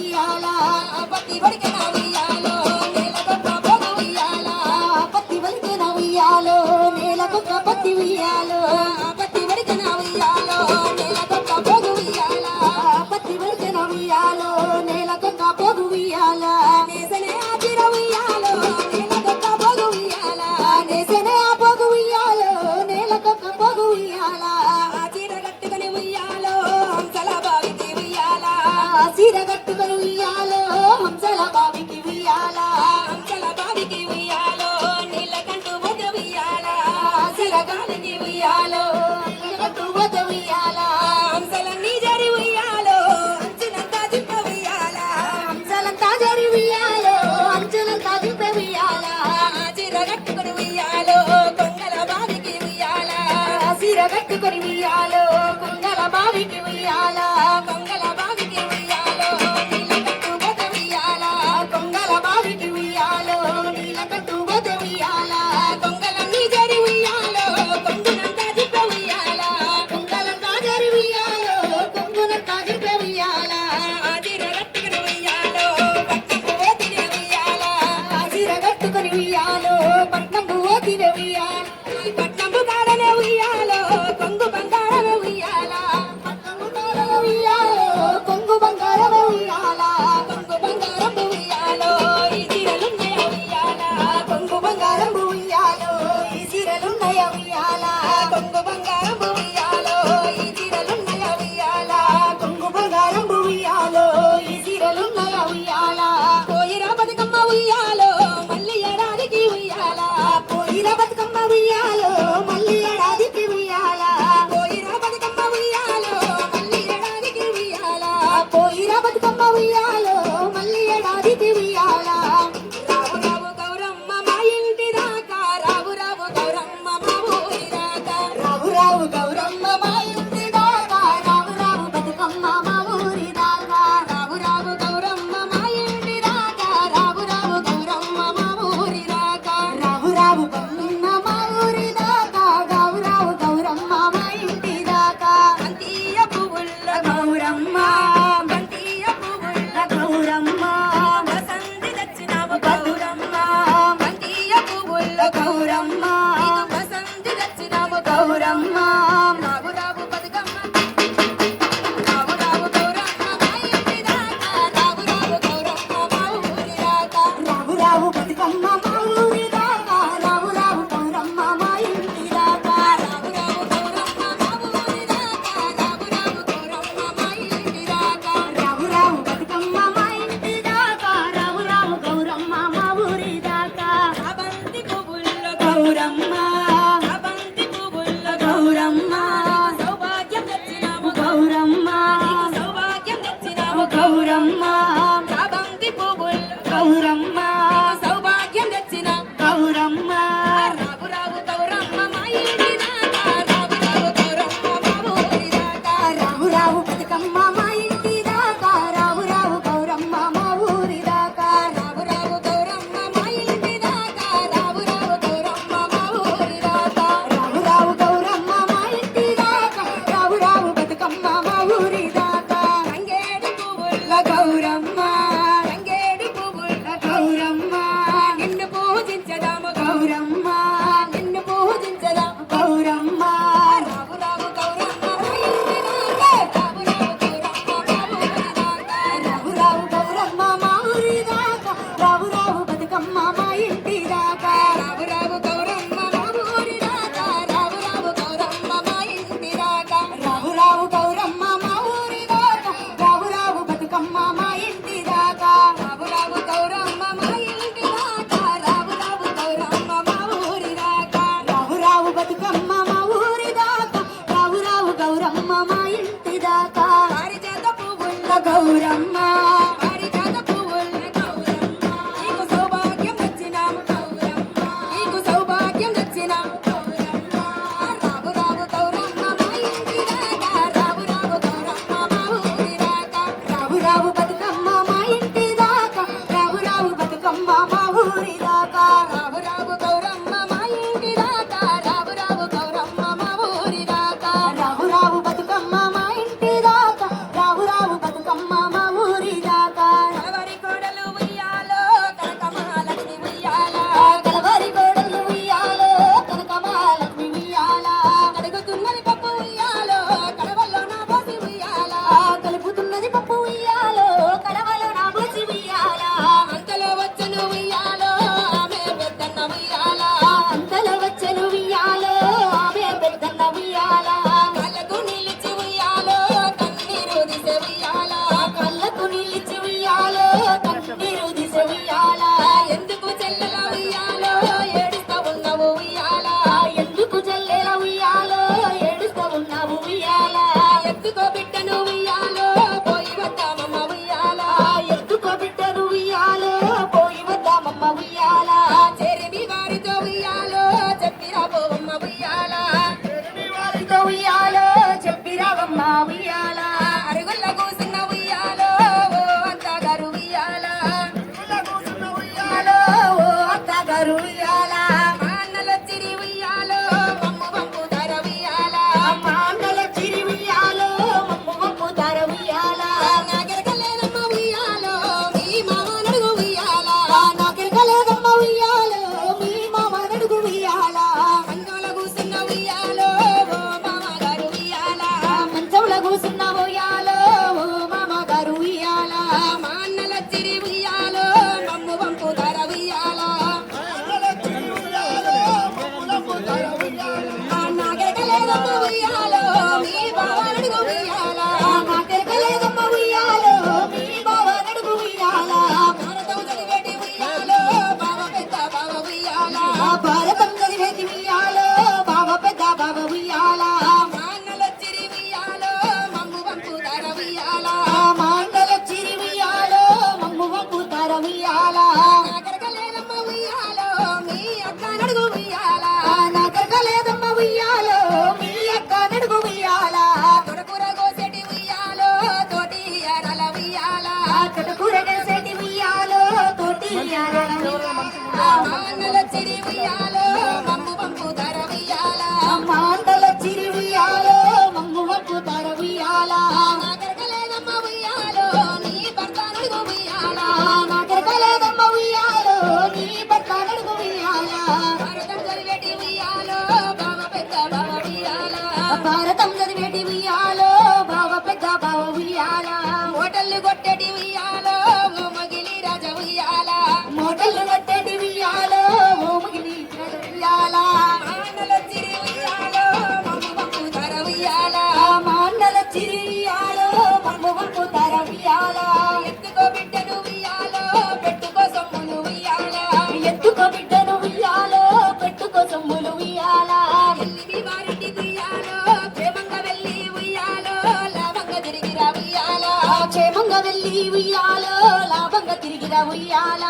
ఉయ్యాల పత్తి వడికిన ఉయ్యాలో నేలకొక్క పొగ ఉయ్యాల పత్తి వడికిన ఉయ్యాలో నేలకొక్క పత్తి ఉయ్యాలో పత్తి వడికిన ఉయ్యాలో నేలకొక్క పొగ ఉయ్యాల పత్తి వడికిన ఉయ్యాలో నేలకొక్క పొగ ఉయ్యాల నేసనే ఆచిర ఉయ్యాలో నేలకొక్క పొగ ఉయ్యాల నేసనే ఆ పొగ ఉయ్యాలో నేలకొక్క పొగ ఉయ్యాల ఆచిర కట్టుకొని ఉయ్యాలో హంసల బావికి ఉయ్యాల ఆచిర కట్టుకొని ఉయ్యాలో హంసల బావికి ఉయ్యాల హంసల బావికి ఉయ్యాలో నీలకంఠు వద ఉయ్యాల ఆచిర గాలికి ఉయ్యాలో నీలకంఠు వద ఉయ్యాల హంసలన్నీ జరి ఉయ్యాలో అంచునంతా దింప ఉయ్యాల హంసలంతా జరి ఉయ్యాలో అంచునంతా దింప ఉయ్యాల ఆచిర కట్టుకొని ఉయ్యాలో కొంగల బావికి ఉయ్యాల ఆచిర కట్టుకొని ఉయ్యాలో కొంగల బావికి ఉయ్యాల కొంగల బావికి ఉయ్యాలో నీలకంఠు వద ఉయ్యాల కొంగల బావికి ఉయ్యాలో నీలకంఠు వద ఉయ్యాల కొంగలన్నీ జరి ఉయ్యాలో కొంగునంతా దింప ఉయ్యాల కొంగలంతా జరి ఉయ్యాలో కొంగునంతా దింప ఉయ్యాల ఆచిర కట్టుకొని ఉయ్యాలో పట్నంపు ఓతిన ఉయ్యాల ఆచిర కట్టుకొని ఉయ్యాలో పట్నంపు ఓతిన ఉయ్యాల ఈ పట్నంపు కాడనే ఉయ్యాలో కొంగు బంగారమే ఉయ్యాల పట్నంపు కాడనే ఉయ్యాలో కొంగు బంగారమే ఉయ్యాల కొంగు బంగారం ఉయ్యాలో ఈ చీరలున్నాయ ఉయ్యాల కొంగు బంగారం ఉయ్యాలో ఈ చీరలున్నాయ ఉయ్యాల కొంగు బంగారం ఉయ్యాలో ఈ చీరలున్నాయ ఉయ్యాల కొంగు బంగారం ఉయ్యాలో ఈ చీరలున్నాయ ఉయ్యాల పోయిరా బతుకమ్మ ఉయ్యాలో మళ్ళీ ఏడాదికి ఉయ్యాల పోయిరా బతుకమ్మ ఉయ్యాలో మళ్ళీ ఏడాదికి ఉయ్యాల పోయిరా బతుకమ్మ ఉయ్యాలో మళ్ళీ ఏడాదికి ఉయ్యాల పోయిరా బతుకమ్మ ఉయ్యాలో మళ్ళీ ఏడాదికి ఉయ్యాల రావు రావు గౌరమ్మ మా ఇంటి దాకా రావు రావు గౌరమ్మ మా ఊరి దాకా రావు రావు గౌరమ్మ మా ఇంటి దాకా రావు రావు బతుకమ్మ మా ఊరి దాకా రావు రావు గౌరమ్మ మా ఇంటి దాకా రావు రావు గౌరమ్మ మా ఊరి దాకా రావు రావు గౌరమ్మ మా ఊరి దాకా రావు రావు గౌరమ్మ మా ఇంటి దాకా బంతియ పువ్వుల గౌరమ్మ బంతియ పువ్వుల గౌరమ్మ వసంతి తెచ్చినావు గౌరమ్మ బంతియ పువ్వుల గౌరమ్మ వసంతి తెచ్చినావు గౌరమ్మ రావు రావు బతుకమ్మ రావు రావు గౌరమ్మ మా ఇంటి దాకా రావు రావు గౌరమ్మ మా ఊరి దాకా రావు రావు బతుకమ్మ మా ఊరి దాకా రావు రావు గౌరమ్మ మా ఇంటి దాకా రావు రావు గౌరమ్మ మా ఊరి దాకా రావు రావు గౌరమ్మ మా ఇంటి దాకా రావు రావు బతుకమ్మ మా ఇంటి దాకా రావు రావు గౌరమ్మ మా ఊరి దాకా బంతి పువ్వుల గౌరమ్మ బంతి పువ్వుల గౌరమ్మ సౌభాగ్యం తెచ్చినావు గౌరమ్మ సౌభాగ్యం తెచ్చినావు గౌరమ్మ బంతి పువ్వుల గౌరమ్మ సౌభాగ్యం తెచ్చిన గౌరమ్మ రావు రావు గౌరమ్మ మా ఇంటి దాకా రావు రావు గౌరమ్మ మా ఊరి దాకా రావు రావు బతుకమ్మ మా ఇంటి దాకా రావు రావు గౌరమ్మ మా ఊరి దాకా రావు రావు గౌరమ్మ మా ఇంటి దాకా రావు రావు గౌరమ్మ మా ఊరి దాకా రావు రావు గౌరమ్మ మా ఇంటి దాకా రావు రావు బతుకమ్మ మా ఊరి దాకా తంగేడు పువ్వుల గౌరమ్మ తంగేడు పువ్వుల గౌరమ్మ నిన్ను పూజించదాము గౌరమ్మ నిన్ను పూజించదాము గౌరమ్మ రావు రావు గౌరమ్మ మా ఇంటి దాకా రావు రావు గౌరమ్మ మా ఊరి దాకా రావు రావు బతుకమ్మ మా ఇంటి దాకా రావు రావు గౌరమ్మ మా ఊరి దాకా రావు రావు గౌరమ్మ మా ఇంటి దాకా రావు రావు గౌరమ్మ మా ఊరి దాకా రావు రావు బతుకమ్మ మా ఇంటి దాకా రావు రావు గౌరమ్మ మా ఇంటి దాకా రావు రావు గౌరమ్మ మా ఊరి దాకా రావు రావు బతుకమ్మ మా ఊరి దాకా రావు రావు గౌరమ్మ మా ఇంటి దాకా పారిజాత పువ్వుల గౌరమ్మ పారిజాత పువ్వుల గౌరమ్మ నీకు సౌభాగ్యం తెచ్చినాము గౌరమ్మ నీకు సౌభాగ్యం తెచ్చినాము గౌరమ్మ రావు రావు గౌరమ్మ మా ఇంటి దాకా రావు రావు గౌరమ్మ మా ఊరి దాకా రావు రావు బతుకమ్మ మా ఇంటి దాకా రావు రావు బతుకమ్మ మా ఊరి దాకా రావు రావు గౌరమ్మ మా ఇంటి దాకా రావు రావు గౌరమ్మ మా ఊరి దాకా రావు రావు బతుకమ్మ మా ఇంటి దాకా రావు రావు బతుకమ్మ మా ఊరి దాకా చిరి ఉయ్యాలో మమ్ము పంపుతార ఉయ్యాల మాండల చిరి ఉయ్యాలో మమ్ము వంపుతార ఉయ్యాల నాగరకలేదమ్మ ఉయ్యాలో నీ భర్త నడుగు ఉయ్యాల నాగరకలేదమ్మ ఉయ్యాలో నీ భర్త నడుగు ఉయ్యాల భారతం చదివేటి ఉయ్యాలో బావ పెద్ద బావ ఉయ్యాల భారతం చదివేటి ఉయ్యాలో బావ పెద్ద బావ ఉయ్యాల హోటళ్ళు కొట్టేటి ఉయ్యాలో ఓ మగిలి రాజ ఉయ్యాల మోటళ్ళు కట్టేటి ఉయ్యాలో ఓ మిగిలి ఉయ్యాల ఆండల చిరి ఉయ్యాలో మమ్ము పంపుతార ఉయ్యాల మాండల చిరి ఉయ్యాలో మమ్ము వంపుతార ఉయ్యాల ఎత్తుకో బిడ్డను ఉయ్యాలో పెట్టుకో సొమ్ములు ఉయ్యాల ఎత్తుకో బిడ్డను ఉయ్యాలో పెట్టుకో సొమ్ములు ఉయ్యాల ఎల్లివి వారింటి ఉయ్యాలో ప్రేమంగా వెళ్ళి ఉయ్యాలో లాభంగా తిరిగిరా ఉయ్యాల క్షేమంగా వెళ్ళి ఉయ్యాలో లాభంగా తిరిగిరా ఉయ్యాల